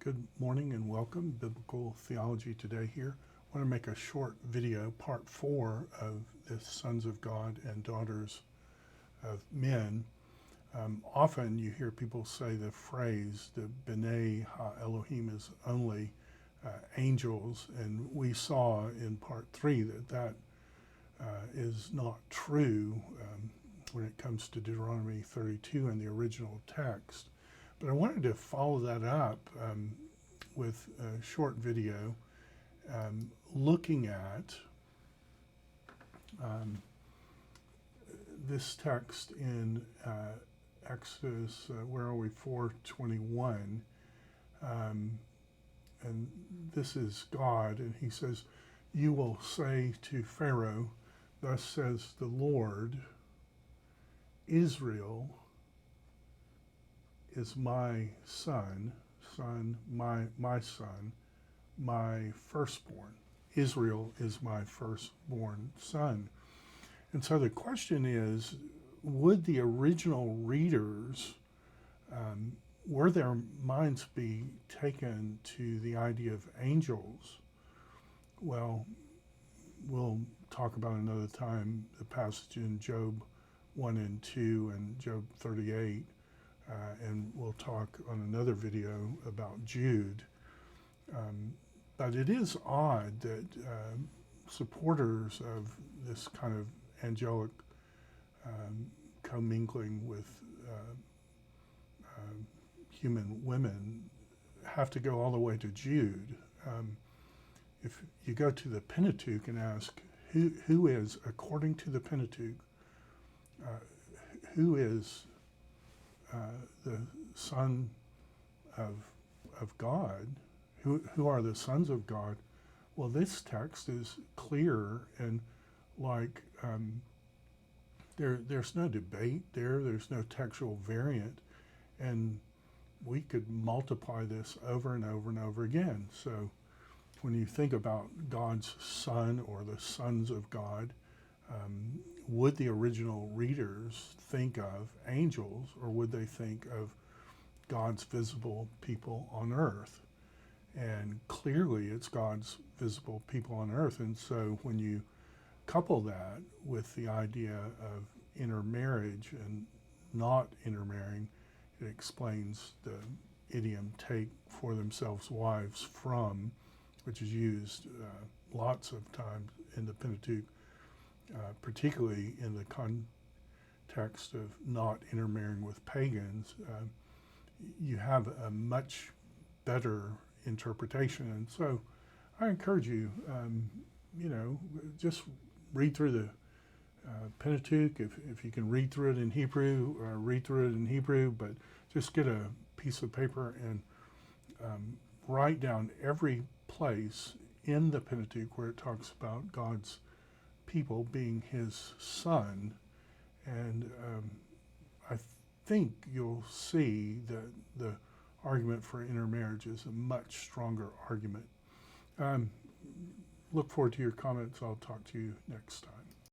Good morning and welcome. Biblical Theology Today here. I want to make a short video, part 4 of the Sons of God and Daughters of Men. Often you hear people say the phrase, the B'nai Ha-Elohim is only angels, and we saw in part 3 that is not true when it comes to Deuteronomy 32 and the original text. But I wanted to follow that up with a short video looking at this text in Exodus, where are we, 4:21. And this is God, and he says, "You will say to Pharaoh, thus says the Lord, Israel is my son, my son, my firstborn. Israel is my firstborn son." And so the question is, would the original readers, were their minds be taken to the idea of angels? Well, we'll talk about another time the passage in Job 1 and 2 and Job 38. And we'll talk on another video about Jude. But it is odd that supporters of this kind of angelic commingling with human women have to go all the way to Jude. If you go to the Pentateuch and ask, who is, according to the Pentateuch, who is the Son of God? Who are the sons of God? Well, this text is clear, and like there's no debate there. There's no textual variant, and we could multiply this over and over and over again. So when you think about God's Son or the sons of God, would the original readers think of angels, or would they think of God's visible people on earth? And clearly it's God's visible people on earth. And so when you couple that with the idea of intermarriage and not intermarrying, it explains the idiom "take for themselves wives from," which is used lots of times in the Pentateuch, particularly in the context of not intermarrying with pagans. You have a much better interpretation. And so I encourage you, just read through the Pentateuch. If you can read through it in Hebrew, read through it in Hebrew, but just get a piece of paper and write down every place in the Pentateuch where it talks about God's people being his son, and I think you'll see that the argument for intermarriage is a much stronger argument. Look forward to your comments. I'll talk to you next time.